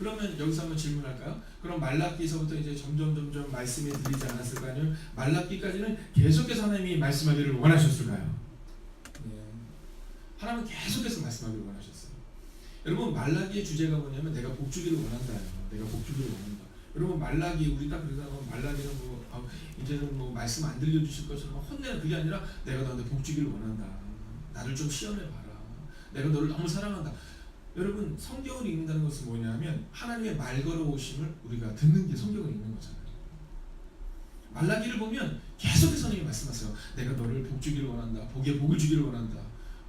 그러면 여기서 한번 질문할까요? 그럼 말라기서부터 이제 점점 말씀이 들리지 않았을까요? 아니면 말라기까지는 계속해서 하나님이 말씀하기를 원하셨을까요? 네. 하나님은 계속해서 말씀하기를 원하셨어요. 여러분 말라기의 주제가 뭐냐면 내가 복주기를 원한다요. 내가 복주기를 원한다. 여러분 말라기 우리 딱 그러다 보면 말라기는 뭐 이제는 뭐 말씀 안 들려주실 것처럼 혼내는 그게 아니라 내가 너한테 복주기를 원한다. 나를 좀 시험해봐라. 내가 너를 너무 사랑한다. 여러분 성경을 읽는다는 것은 뭐냐면 하나님의 말 걸어오심을 우리가 듣는 게 성경을 읽는 거잖아요. 말라기를 보면 계속해서 하나님이 말씀하세요. 내가 너를 복 주기를 원한다. 복에 복을 주기를 원한다.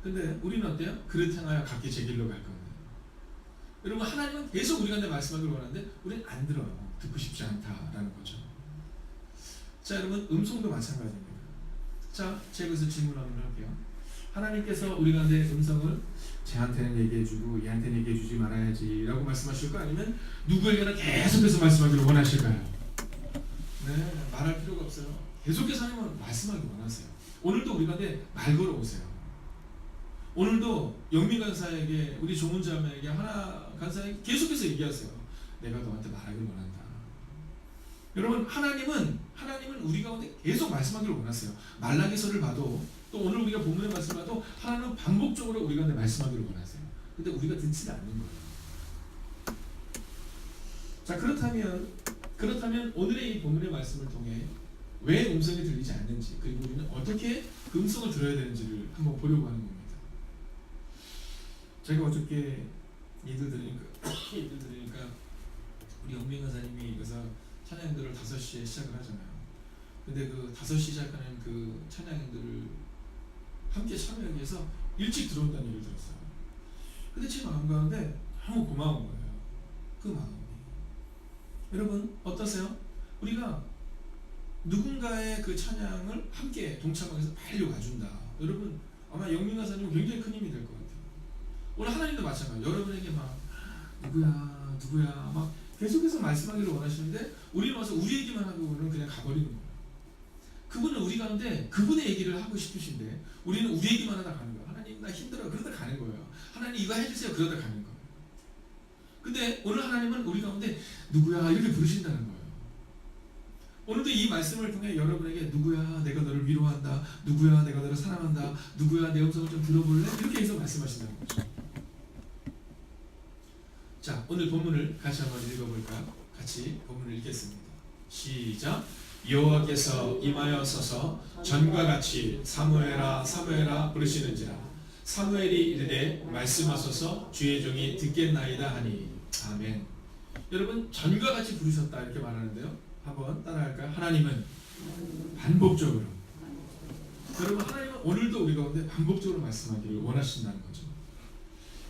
근데 우리는 어때요? 그릇 향하여 각기 제 길로 갈 겁니다. 여러분 하나님은 계속 우리가 말씀하기를 원하는데 우리는 안 들어요. 듣고 싶지 않다라는 거죠. 자 여러분 음성도 마찬가지입니다. 자 제가 여기서 질문 한번 할게요. 하나님께서 우리 가운데 음성을 쟤한테는 얘기해주고 얘한테는 얘기해주지 말아야지 라고 말씀하실까? 아니면 누구에게나 계속해서 말씀하기를 원하실까요? 네, 말할 필요가 없어요. 계속해서 하나님은 말씀하기 원하세요. 오늘도 우리 가운데 말 걸어오세요. 오늘도 영민 간사에게 우리 조문자매에게 하나 간사에게 계속해서 얘기하세요. 내가 너한테 말하기를 원한다. 여러분 하나님은 우리 가운데 계속 말씀하기를 원하세요. 말라기서를 봐도 또 오늘 우리가 본문의 말씀을 봐도 하나님은 반복적으로 우리 가운데 말씀하기를 원하세요. 근데 우리가 듣지 않는 거예요. 자 그렇다면 오늘의 이 본문의 말씀을 통해 왜 음성이 들리지 않는지 그리고 우리는 어떻게 그 음성을 들어야 되는지를 한번 보려고 하는 겁니다. 제가 어저께 예들 들으니까 우리 영민 간사님이 여기서 찬양들을 5시에 시작을 하잖아요. 근데 그 5시 시작하는 그 찬양들을 함께 참여하기 위해서 일찍 들어온다는 얘기를 들었어요. 근데 제 마음 가운데 너무 고마운 거예요. 그 마음이. 여러분 어떠세요? 우리가 누군가의 그 찬양을 함께 동참하기 위해서 빨리 가준다. 여러분 아마 영민 간사님은 굉장히 큰 힘이 될 것 같아요. 오늘 하나님도 마찬가지예요. 여러분에게 막 누구야 막 계속해서 말씀하기를 원하시는데 우리는 와서 우리 얘기만 하고는 그냥 가버리는 거예요. 그분은 우리 가운데 그분의 얘기를 하고 싶으신데 우리는 우리 얘기만 하다 가는 거예요. 하나님 나 힘들어 그러다 가는 거예요. 하나님 이거 해주세요 그러다 가는 거예요. 근데 오늘 하나님은 우리 가운데 누구야 이렇게 부르신다는 거예요. 오늘도 이 말씀을 통해 여러분에게 누구야 내가 너를 위로한다. 누구야 내가 너를 사랑한다. 누구야 내 음성을 좀 들어볼래? 이렇게 해서 말씀하신다는 거죠. 자 오늘 본문을 같이 한번 읽어볼까요? 같이 본문을 읽겠습니다. 시작. 여호와께서 임하여 서서 전과 같이 사무엘아 사무엘아 부르시는지라 사무엘이 이르되 말씀하소서 주의 종이 듣겠나이다 하니 아멘. 여러분 전과 같이 부르셨다 이렇게 말하는데요. 한번 따라할까요? 하나님은 반복적으로 여러분 하나님은 오늘도 우리 가운데 반복적으로 말씀하기를 원하신다는 거죠.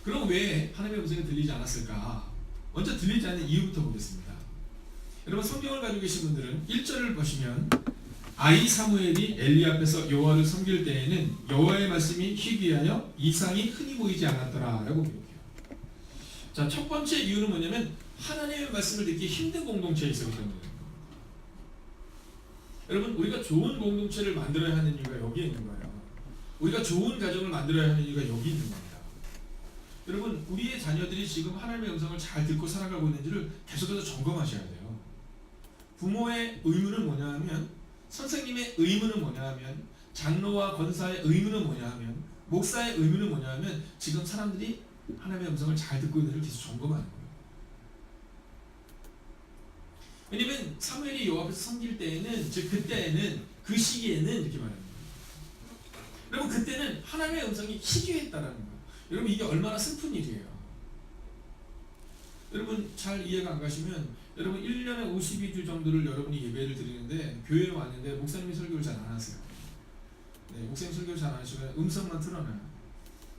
그럼 왜 하나님의 음성이 들리지 않았을까? 먼저 들리지 않는 이유부터 보겠습니다. 여러분 성경을 가지고 계신 분들은 1절을 보시면 아이 사무엘이 엘리 앞에서 여호와를 섬길 때에는 여호와의 말씀이 희귀하여 이상이 흔히 보이지 않았더라 라고 기록해요. 자, 첫 번째 이유는 뭐냐면 하나님의 말씀을 듣기 힘든 공동체에 있었기 때문입니다. 여러분 우리가 좋은 공동체를 만들어야 하는 이유가 여기에 있는 거예요. 우리가 좋은 가정을 만들어야 하는 이유가 여기 있는 겁니다. 여러분 우리의 자녀들이 지금 하나님의 음성을 잘 듣고 살아가고 있는지를 계속해서 점검하셔야 돼요. 부모의 의무는 뭐냐 하면 선생님의 의무는 뭐냐 하면 장로와 권사의 의무는 뭐냐 하면 목사의 의무는 뭐냐 하면 지금 사람들이 하나님의 음성을 잘 듣고 있는지를 계속 점검하는 거예요. 왜냐면 사무엘이 여호와 앞에서 섬길 때에는 즉 그때에는 그 시기에는 이렇게 말합니다. 여러분 그때는 하나님의 음성이 희귀했다라는 거예요. 여러분 이게 얼마나 슬픈 일이에요. 여러분 잘 이해가 안 가시면 여러분 1년에 52주 정도를 여러분이 예배를 드리는데 교회에 왔는데 목사님이 설교를 잘 안 하세요. 네, 목사님 설교를 잘 안 하시면 음성만 틀어놔요.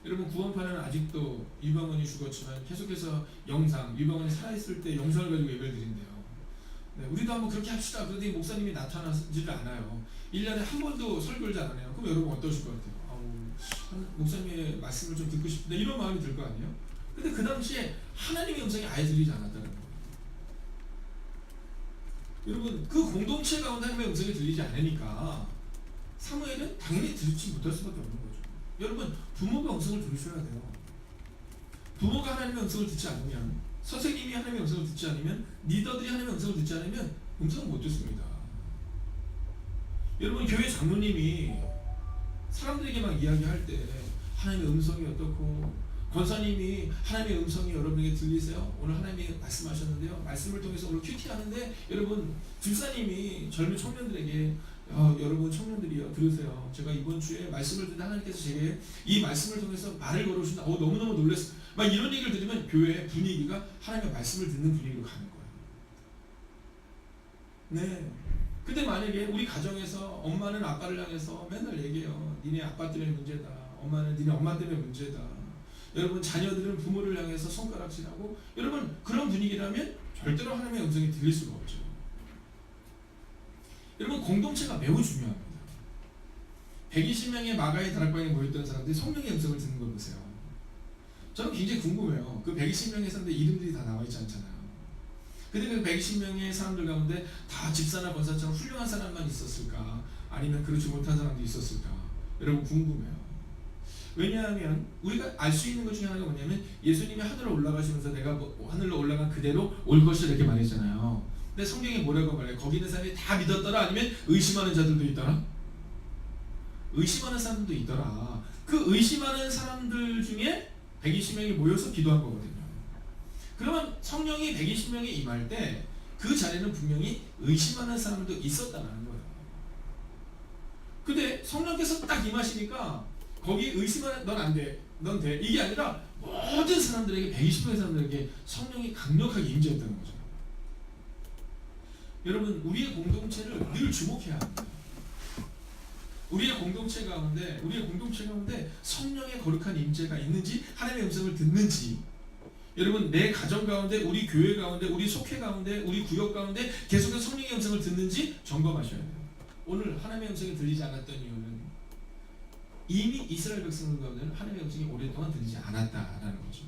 여러분 구원파는 아직도 유병원이 죽었지만 계속해서 유병원이 살아있을 때 영상을 가지고 예배를 드린대요. 네, 우리도 한번 그렇게 합시다. 그런데 목사님이 나타나지를 않아요. 1년에 한 번도 설교를 잘 안 해요. 그럼 여러분 어떠실 것 같아요? 목사님의 말씀을 좀 듣고 싶은데 이런 마음이 들 거 아니에요? 근데 그 당시에 하나님의 음성이 아예 들리지 않았다는 거예요. 여러분 그 공동체 가운데 하나님의 음성이 들리지 않으니까 사무엘은 당연히 듣지 못할 수밖에 없는 거죠. 여러분 부모가 음성을 들으셔야 돼요. 부모가 하나님의 음성을 듣지 않으면 선생님이 하나님의 음성을 듣지 않으면, 리더들이 하나님의 음성을 듣지 않으면 음성을 못 듣습니다. 여러분, 교회 장로님이 사람들에게 막 이야기할 때 하나님의 음성이 어떻고, 권사님이 하나님의 음성이 여러분에게 들리세요? 오늘 하나님이 말씀하셨는데요, 말씀을 통해서 오늘 큐티하는데, 여러분 집사님이 젊은 청년들에게 여러분 청년들이요, 들으세요. 제가 이번 주에 말씀을 듣는 하나님께서 제게 이 말씀을 통해서 말을 걸어주신다. 너무너무 놀랐어요. 막 이런 얘기를 들으면 교회 분위기가 하나님의 말씀을 듣는 분위기로 가는 거예요. 네. 근데 만약에 우리 가정에서 엄마는 아빠를 향해서 맨날 얘기해요. 니네 아빠 때문에 문제다. 엄마는 니네 엄마 때문에 문제다. 여러분, 자녀들은 부모를 향해서 손가락질하고, 여러분 그런 분위기라면 절대로 하나님의 음성이 들릴 수가 없죠. 여러분, 공동체가 매우 중요합니다. 120명의 마가의 다락방에 모였던 사람들이 성령의 음성을 듣는 걸 보세요. 저는 굉장히 궁금해요. 그 120명의 사람들 이름들이 다 나와 있지 않잖아요. 근데 그 120명의 사람들 가운데 다 집사나 권사처럼 훌륭한 사람만 있었을까? 아니면 그렇지 못한 사람도 있었을까? 여러분, 궁금해요. 왜냐하면 우리가 알 수 있는 것 중에 하나가 뭐냐면, 예수님이 하늘로 올라가시면서 내가 하늘로 올라간 그대로 올 것이라 이렇게 말했잖아요. 근데 성경에 뭐라고 말해요? 거기 있는 사람이 다 믿었더라? 아니면 의심하는 자들도 있더라? 의심하는 사람들도 있더라. 그 의심하는 사람들 중에 120명이 모여서 기도한 거거든요. 그러면 성령이 120명에 임할 때 그 자리에는 분명히 의심하는 사람도 있었다는 거예요. 근데 성령께서 딱 임하시니까 거기 의심하는, 넌 안 돼, 넌 돼, 이게 아니라 모든 사람들에게, 120명의 사람들에게 성령이 강력하게 임재했다는 거죠. 여러분, 우리의 공동체를 늘 주목해야 합니다. 우리의 공동체 가운데 성령의 거룩한 임재가 있는지, 하나님의 음성을 듣는지, 여러분, 내 가정 가운데, 우리 교회 가운데, 우리 속회 가운데, 우리 구역 가운데 계속해서 성령의 음성을 듣는지 점검하셔야 돼요. 오늘 하나님의 음성이 들리지 않았던 이유는 이미 이스라엘 백성들 가운데는 하나님의 음성이 오랫동안 들리지 않았다라는 거죠.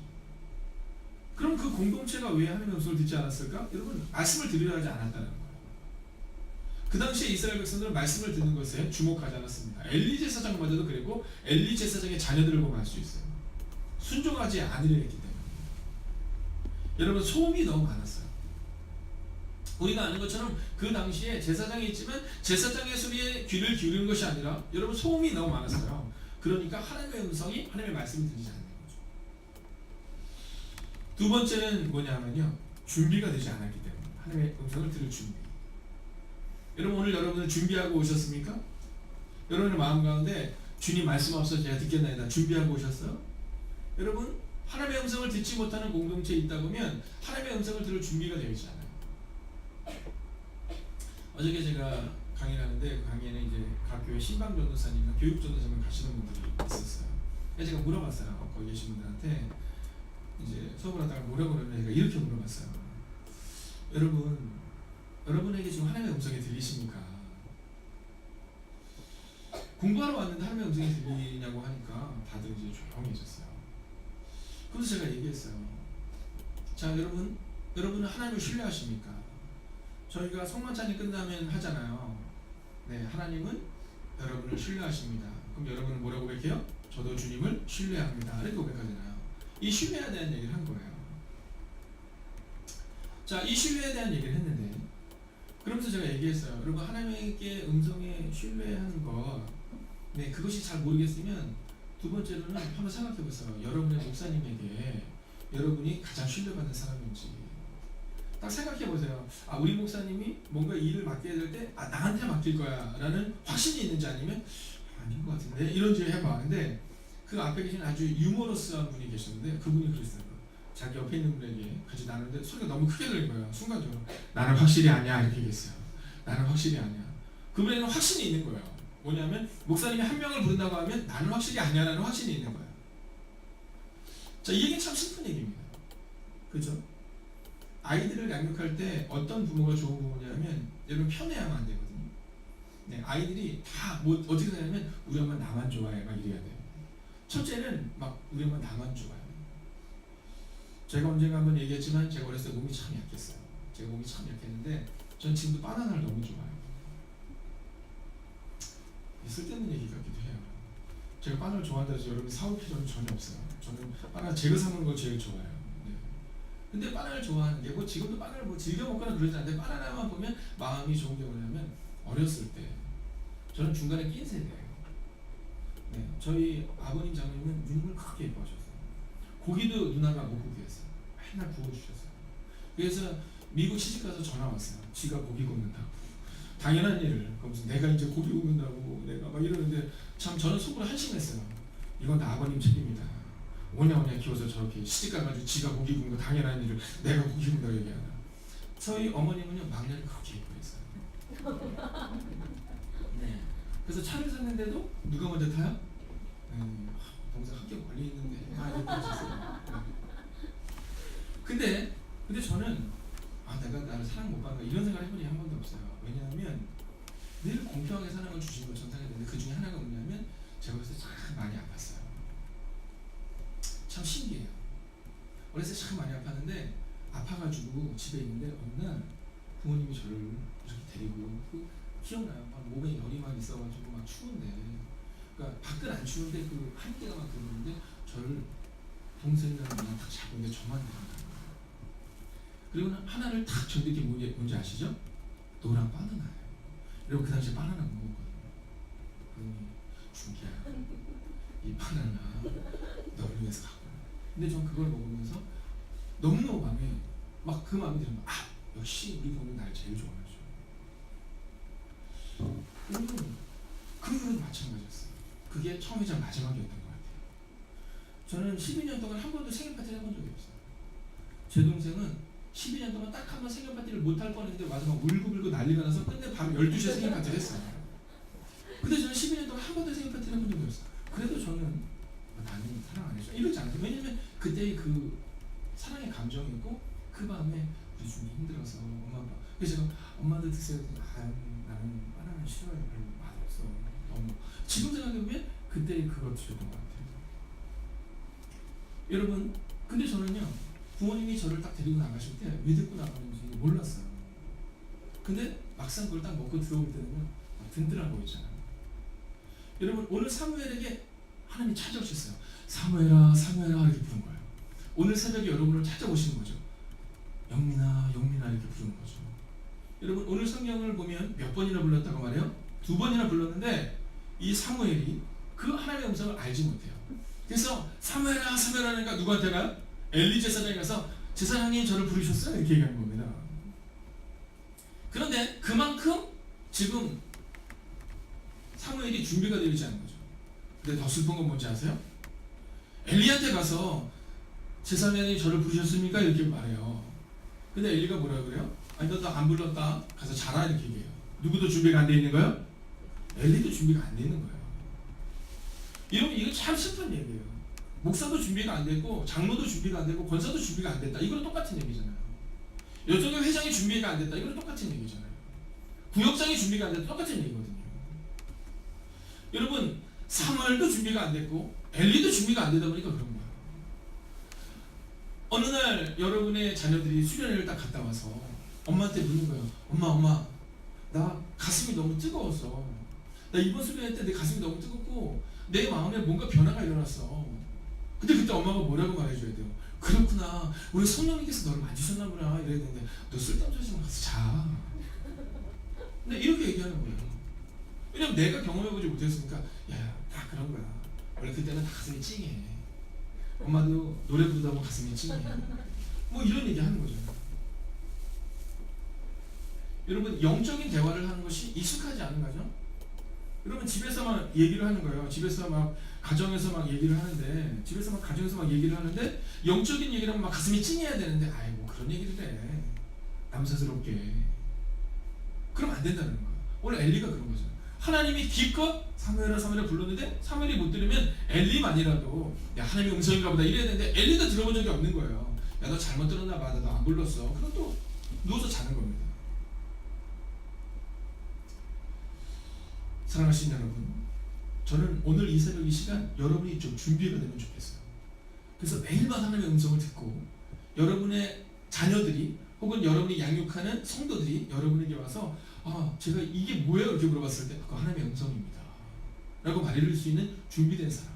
그럼 그 공동체가 왜 하나님의 음성을 듣지 않았을까? 여러분, 말씀을 들으려 하지 않았다는 거예요. 그 당시에 이스라엘 백성들은 말씀을 듣는 것에 주목하지 않았습니다. 엘리 제사장마저도 그랬고, 엘리 제사장의 자녀들을 보면 알 수 있어요. 순종하지 않으려 했기 때문에. 여러분, 소음이 너무 많았어요. 우리가 아는 것처럼 그 당시에 제사장이 있지만 제사장의 소리에 귀를 기울이는 것이 아니라, 여러분, 소음이 너무 많았어요. 그러니까 하나님의 음성이, 하나님의 말씀이 들리지 않는 거죠. 두 번째는 뭐냐면요, 준비가 되지 않았기 때문에. 하나님의 음성을 들을 준비. 여러분, 오늘 여러분은 준비하고 오셨습니까? 여러분의 마음 가운데 주님 말씀 없어 제가 듣겠나이다 준비하고 오셨어요? 여러분, 하나님의 음성을 듣지 못하는 공동체에 있다 보면 하나님의 음성을 들을 준비가 되어 있지 않아요. 어저께 제가 강의를 하는데, 그 강의에는 이제 각 교회 신방 전도사님이나 교육 전도사님 가시는 분들이 있었어요. 그래서 제가 물어봤어요. 거기 계신 분들한테 이제 수업을 하다가 뭐라고 그러면 제가 이렇게 물어봤어요. 여러분에게 지금 하나님의 음성이 들리십니까? 공부하러 왔는데 하나님의 음성이 들리냐고 하니까 다들 이제 조용해졌어요. 그래서 제가 얘기했어요. 자, 여러분은 하나님을 신뢰하십니까? 저희가 성만찬이 끝나면 하잖아요. 네, 하나님은 여러분을 신뢰하십니다. 그럼 여러분은 뭐라고 고백해요? 저도 주님을 신뢰합니다. 이렇게 고백하잖아요. 이 신뢰에 대한 얘기를 한 거예요. 자, 이 신뢰에 대한 얘기를 했는데, 그러면서 제가 얘기했어요. 여러분, 하나님께 음성에 신뢰하는 것, 네, 그것이 잘 모르겠으면 두 번째로는 한번 생각해 보세요. 여러분의 목사님에게 여러분이 가장 신뢰받는 사람인지 딱 생각해 보세요. 우리 목사님이 뭔가 일을 맡게 될 때 나한테 맡길 거야 라는 확신이 있는지, 아니면 아닌 것 같은데, 이런지 해봐. 근데 그 앞에 계신 아주 유머러스한 분이 계셨는데, 그분이 그랬어요. 자기 옆에 있는 분에게 같이 나누는데 소리가 너무 크게 들린 거예요. 순간적으로 나는 확실히 아니야 이렇게 얘기했어요. 나는 확실히 아니야. 그분에게는 확신이 있는 거예요. 뭐냐면 목사님이 한 명을 부른다고 하면 나는 확실히 아니야 라는 확신이 있는 거예요. 자, 이 얘기는 참 슬픈 얘기입니다. 그죠? 아이들을 양육할 때 어떤 부모가 좋은 부모냐면, 여러분, 편애하면 안 되거든요. 네, 아이들이 다 어떻게 되냐면 우리 엄마 나만 좋아해 막 이래야 돼요. 첫째는 막 우리 엄마 나만 좋아해. 제가 언젠가 한번 얘기했지만 제가 어렸을 때 몸이 참 약했어요. 제가 몸이 참 약했는데 전 지금도 바나나를 너무 좋아해요. 쓸데없는 얘기 같기도 해요. 제가 바나나를 좋아한다고 해서 여러분이 사올 필요는 전혀 없어요. 저는 바나나 제가 사는 거 제일 좋아해요. 네. 근데 바나나를 좋아하는 게 뭐 지금도 바나나를 뭐 즐겨 먹거나 그러지 않는데 바나나만 보면 마음이 좋은 게 뭐냐면 어렸을 때 저는 중간에 낀 세대예요. 네, 저희 아버님 장모님은 누님을 그렇게 예뻐하셨어요. 고기도 누나가 못 구게 했어요. 맨날 구워주셨어요. 그래서 미국 시집가서 전화 왔어요. 지가 고기 굽는다고. 당연한 일을. 그러면서 내가 이제 고기 굽는다고 내가 막 이러는데 참 저는 속으로 한심했어요. 이건 다 아버님 책임이다. 오냐오냐 키워서 저렇게 시집가가지고 지가 고기 굽는 거 당연한 일을 내가 고기 굽는다고 얘기하나. 저희 어머님은요 막내를 그렇게 예뻐했어요. 네. 그래서 차를 샀는데도 누가 먼저 타요? 동생 합격 걸려 있는데 예뻐하셨어요. 근데 저는 내가 나를 사랑 못 받는다 이런 생각을 해본 적이 한 번도 없어요. 왜냐하면 늘 공평하게 사랑을 주신 걸 전상해야 되는데 그 중에 하나가 뭐냐면 제가 그래서 참 많이 아팠어요. 참 신기해요. 어렸을 때 참 많이 아팠는데 아파가지고 집에 있는데 어느 날 부모님이 저를 이렇게 데리고 기억나요. 막 몸에 열이 막 있어가지고 막 추운데 그러니까 밖은 안 추운데 그 한기가 막 들어오는데 저를 동생이랑 그냥 딱 잡고 있는데 저만 되는 거예요. 그리고 하나를 탁 전득이 뭔지 아시죠? 노란 바나나예요. 그리고 그 당시에 바나나 못 먹었거든요. 그러니 준기야 이 바나나 너를 위해서 갖고 와. 근데 전 그걸 먹으면서 너무너무 마음에 막 그 마음이 들면 역시 우리 부모님 날 제일 좋아하죠. 그 이후로도 마찬가지였어요. 그게 처음이자 마지막이었던 것 같아요. 저는 12년 동안 한 번도 생일 파티를 해본 적이 없어요. 제 동생은 12년 동안 딱 한 번 생일 파티를 못 할 뻔했는데 와서 막 울고불고 난리가 나서 끝내 밤 12시에 생일 파티를 했어요. 근데 저는 12년 동안 한 번도 생일 파티를 해본 적이 없어요. 그래도 저는 나는 사랑 안 해줘 이러지 않아요. 왜냐면 그때의 그 사랑의 감정이 있고 그 밤에 우리 좀 힘들어서 엄마 아빠 그래서 제가 엄마도 드세요. 나는 바나나 싫어요. 별로 맛없어. 너무 지금 생각해보면 그때의 그것이었던 것 같아요. 여러분 근데 저는요 부모님이 저를 딱 데리고 나가실 때 왜 데리고 나가는지 몰랐어요. 근데 막상 그걸 딱 먹고 들어올 때는요 든든한 거 있잖아요. 여러분 오늘 사무엘에게 하나님이 찾아오셨어요. 사무엘아 사무엘아 이렇게 부른 거예요. 오늘 새벽에 여러분을 찾아오시는 거죠. 영민아 영민아 이렇게 부르는 거죠. 여러분 오늘 성경을 보면 몇 번이나 불렀다고 말해요? 2번이나 불렀는데 이 사무엘이 그 하나님의 음성을 알지 못해요. 그래서 사무엘아 사무엘아 하니까 누구한테 가요? 엘리 제사장에 가서 제사장님 저를 부르셨어요? 이렇게 얘기하는 겁니다. 그런데 그만큼 지금 사무엘이 준비가 되어 있지 않은 거죠. 근데 더 슬픈 건 뭔지 아세요? 엘리한테 가서 제사장님 저를 부르셨습니까? 이렇게 말해요. 근데 엘리가 뭐라 그래요? 아니 너 안 불렀다. 가서 자라 이렇게 얘기해요. 누구도 준비가 안 돼 있는 거예요? 엘리도 준비가 안 돼 있는 거예요. 여러분 이거 참 슬픈 얘기예요. 목사도 준비가 안 됐고 장로도 준비가 안 됐고 권사도 준비가 안 됐다. 이거는 똑같은 얘기잖아요. 여정교 회장이 준비가 안 됐다. 이거는 똑같은 얘기잖아요. 구역장이 준비가 안 됐다. 똑같은 얘기거든요. 여러분 사무엘도 준비가 안 됐고 엘리도 준비가 안 되다 보니까 그런 거예요. 어느 날 여러분의 자녀들이 수련회를 딱 갔다 와서 엄마한테 묻는 거예요. 엄마 나 가슴이 너무 뜨거웠어. 나 이번 수련회 때 내 가슴이 너무 뜨겁고 내 마음에 뭔가 변화가 일어났어. 근데 그때 엄마가 뭐라고 말해줘야 돼요? 그렇구나. 우리 성령님께서 너를 만지셨나 보나 이래야 되는데 너 쓸데없는 소리만 가서 자. 근데 이렇게 얘기하는 거예요. 왜냐면 내가 경험해보지 못했으니까 다 그런 거야. 원래 그때는 다 가슴이 찡해. 엄마도 노래 부르다 보면 가슴이 찡해. 뭐 이런 얘기 하는 거죠. 여러분 영적인 대화를 하는 것이 익숙하지 않은 거죠? 여러분 집에서 막 얘기를 하는 거예요. 집에서 막 가정에서 막 얘기를 하는데 가정에서 막 얘기를 하는데 영적인 얘기를 하면 막 가슴이 찡해야 되는데 뭐 그런 얘기를 해. 남사스럽게. 그럼 안 된다는 거예요. 오늘 엘리가 그런 거죠. 하나님이 기껏 사무엘아 불렀는데 사무엘이 못 들으면 엘리만이라도 하나님의 음성인가 보다 이래야 되는데 엘리도 들어본 적이 없는 거예요. 너 잘못 들었나 봐. 너 안 불렀어. 그럼 또 누워서 자는 겁니다. 사랑하시는 여러분, 저는 오늘 이 새벽 이 시간 여러분이 좀 준비가 되면 좋겠어요. 그래서 매일마다 하나님의 음성을 듣고 여러분의 자녀들이 혹은 여러분이 양육하는 성도들이 여러분에게 와서 제가 이게 뭐예요? 이렇게 물어봤을 때 그거 하나님의 음성입니다 라고 말해줄 수 있는 준비된 사람.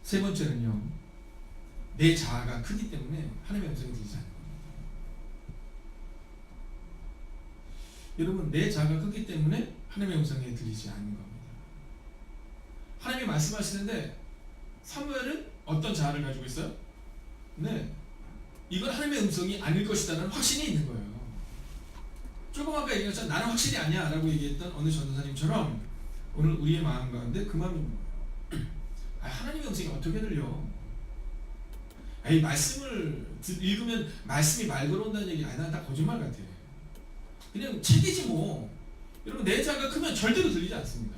세 번째는요, 내 자아가 크기 때문에 하나님의 음성이 들리지 않는 겁니다. 여러분, 내 자아가 크기 때문에 하나님의 음성이 들리지 않는 겁니다. 하나님이 말씀하시는데 사무엘은 어떤 자아를 가지고 있어요? 네, 이건 하나님의 음성이 아닐 것이라는 확신이 있는 거예요. 조금 아까 얘기했잖아요. 나는 확실히 아니야 라고 얘기했던 어느 전도사님처럼 오늘 우리의 마음 가운데 그 마음이 있는 거예요. 하나님의 음성이 어떻게 들려? 이 말씀을 읽으면 말씀이 말 걸어온다는 얘기 아니, 난 다 거짓말 같아. 그냥 책이지 뭐. 여러분, 내 자가 크면 절대로 들리지 않습니다.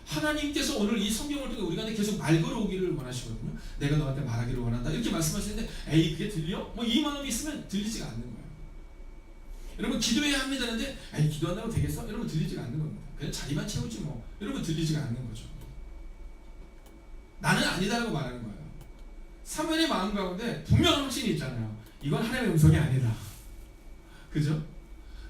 하나님께서 오늘 이 성경을 통해 우리가 계속 말 걸어오기를 원하시거든요. 내가 너한테 말하기를 원한다 이렇게 말씀하시는데 에이 그게 들려? 뭐 이 마음이 있으면 들리지가 않는 거예요. 여러분, 기도해야 합니다는데 에이 기도한다고 되겠어? 여러분, 들리지가 않는 겁니다. 그냥 자리만 채우지 뭐. 여러분, 들리지가 않는 거죠. 나는 아니다라고 말하는 거예요. 사무엘의 마음 가운데 분명한 확신이 있잖아요. 이건 하나님의 음성이 아니다. 그죠?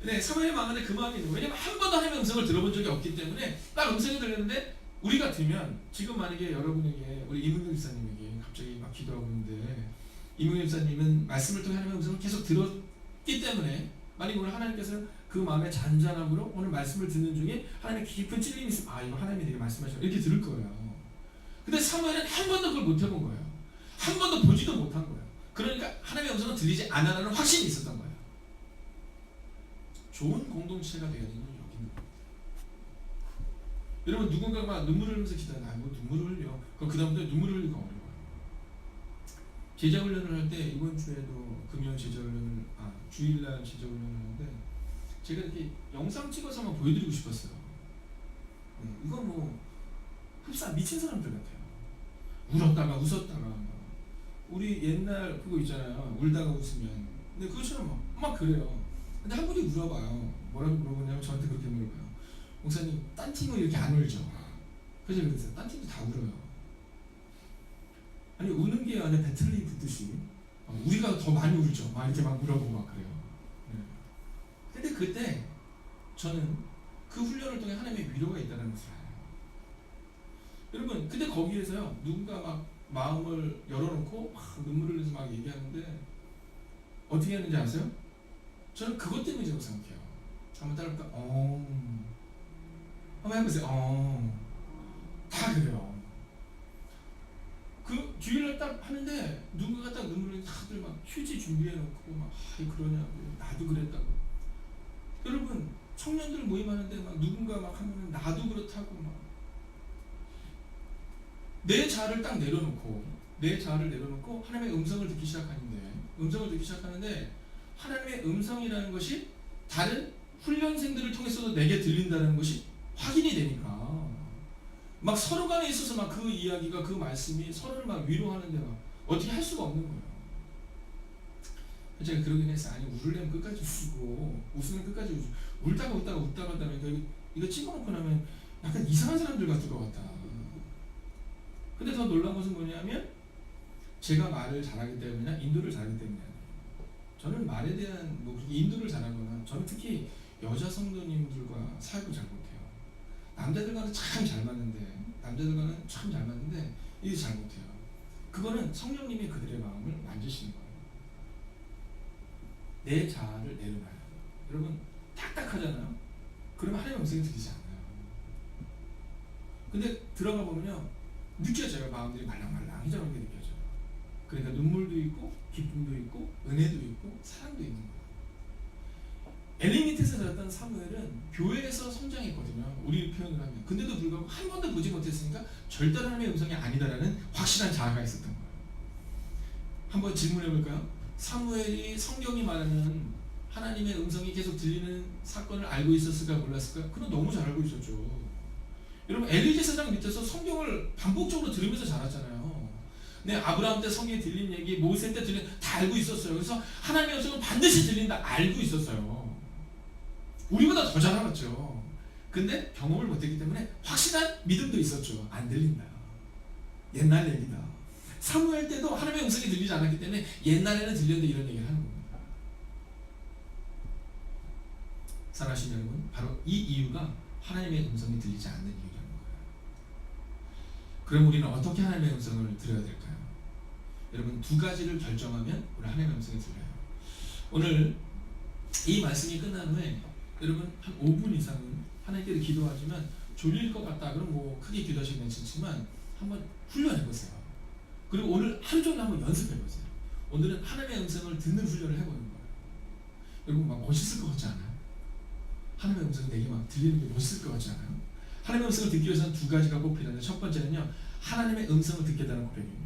네, 사무엘의 마음 가운데 그 마음이 있는 거예요. 왜냐면 한 번도 하나님의 음성을 들어본 적이 없기 때문에 딱 음성이 들렸는데 우리 같으면 지금 만약에 여러분에게 우리 이문경 집사님에게 갑자기 막 기도하고 있는데 이문경 집사님은 말씀을 통해 하나님의 음성을 계속 들었기 때문에 만약에 오늘 하나님께서 그 마음의 잔잔함으로 오늘 말씀을 듣는 중에 하나님의 깊은 찔림이 있으면 이거 하나님이 내게 말씀하시고 이렇게 들을 거예요. 근데 사무엘은 한 번도 그걸 못 해본 거예요. 한 번도 보지도 못한 거예요. 그러니까 하나님의 음성은 들리지 않아라는 확신이 있었던 거예요. 좋은 공동체가 되어야 되는 건 여기 있는 겁니다. 여러분, 누군가가 막 눈물을 흘리면서 기도하는 뭐 눈물을 흘려. 그럼 그 다음부터 눈물을 흘리기가 어려워요. 제자훈련을 할 때 이번 주에도 금요 제자훈련을 주일날 제자훈련을 하는데 제가 이렇게 영상 찍어서 한번 보여드리고 싶었어요. 네, 이건 뭐 흡사 미친 사람들 같아요. 울었다가 웃었다가 우리 옛날 그거 있잖아요. 울다가 웃으면. 근데 그것처럼 막 그래요. 근데 한 분이 물어봐요. 뭐라고 물어보냐면 저한테 그렇게 물어봐요. 목사님, 딴 팀은 이렇게 안 울죠? 그래서 그랬어요. 딴 팀도 다 울어요. 아니, 우는 게 안에 배틀이 붙듯이 우리가 더 많이 울죠. 막 이렇게 막 물어보고 막 그래요. 네. 근데 그때 저는 그 훈련을 통해 하나님의 위로가 있다는 것을 알아요. 여러분, 근데 거기에서요 누군가 막 마음을 열어놓고 막 눈물을 흘려서 막 얘기하는데 어떻게 하는지 아세요? 저는 그것 때문이라고 생각해요. 한번 따라볼까? 한번 해보세요. 다 그래요. 그 주일날 딱 하는데 누군가가 딱 눈물을 다들 막 휴지 준비해놓고 막 그러냐고 나도 그랬다고. 여러분, 청년들 모임하는데 막 누군가 막 하면 나도 그렇다고 막 내 자아를 딱 내려놓고 하나님의 음성을 듣기 시작하는데 하나님의 음성이라는 것이 다른 훈련생들을 통해서도 내게 들린다는 것이 확인이 되니까 막 서로 간에 있어서 막 그 이야기가 그 말씀이 서로를 막 위로하는데 막 어떻게 할 수가 없는 거예요. 제가 그러긴 했어요. 아니, 울으려면 끝까지 울고 웃으면 끝까지 웃고 웃다가 하다가 이거 찍어놓고 나면 약간 이상한 사람들 같을 것 같다. 근데 더 놀라운 것은 뭐냐면 제가 말을 잘하기 때문이나 인도를 잘하기 때문이야. 저는 말에 대한 뭐 인도를 잘하거나 저는 특히 여자 성도님들과 사역을 잘 못해요. 남자들과는 참 잘 맞는데 이게 잘 못해요. 그거는 성령님이 그들의 마음을 만지시는 거예요. 내 자아를 내려놔야 돼요. 여러분, 딱딱하잖아요. 그러면 하나님의 음성이 들리지 않아요. 근데 들어가 보면요 느껴져요. 마음들이 말랑말랑해져는 게 느껴져요. 그러니까 눈물도 있고 기쁨도 있고 은혜도 있고 사랑도 있는 거예요. 엘리 밑에서 자랐던 사무엘은 교회에서 성장했거든요. 우리 표현을 하면. 근데도 불구하고 한 번도 보지 못했으니까 절대로 하나님의 음성이 아니다라는 확실한 자아가 있었던 거예요. 한번 질문해 볼까요? 사무엘이 성경이 말하는 하나님의 음성이 계속 들리는 사건을 알고 있었을까 몰랐을까? 그건 너무 잘 알고 있었죠. 여러분, 엘리 제사장 밑에서 성경을 반복적으로 들으면서 자랐잖아요. 네, 아브라함 때 성경에 들린 얘기, 모세 때 들린 다 알고 있었어요. 그래서 하나님의 음성은 반드시 들린다 알고 있었어요. 우리보다 더 잘 알았죠. 근데 경험을 못했기 때문에 확실한 믿음도 있었죠. 안 들린다. 옛날 얘기다. 사무엘 때도 하나님의 음성이 들리지 않았기 때문에 옛날에는 들렸는데 이런 얘기를 하는 겁니다. 사랑하시는 여러분, 바로 이 이유가 하나님의 음성이 들리지 않는 이유라는 거예요. 그럼 우리는 어떻게 하나님의 음성을 들어야 될까요? 여러분 두 가지를 결정하면 우리 하나님의 음성이 들려요. 오늘 이 말씀이 끝난 후에 여러분 한 5분 이상은 하나님께 기도하지만 졸릴 것 같다 그럼 뭐 크게 기도하시면 괜찮지만 한번 훈련해 보세요. 그리고 오늘 하루 종일 한번 연습해 보세요. 오늘은 하나님의 음성을 듣는 훈련을 해보는 거예요. 여러분 막 멋있을 것 같지 않아요? 하나님의 음성이 내게 막 들리는 게 멋있을 것 같지 않아요? 하나님의 음성을 듣기 위해서는 두 가지가 꼭 필요한데 첫 번째는요, 하나님의 음성을 듣겠다는 고백입니다.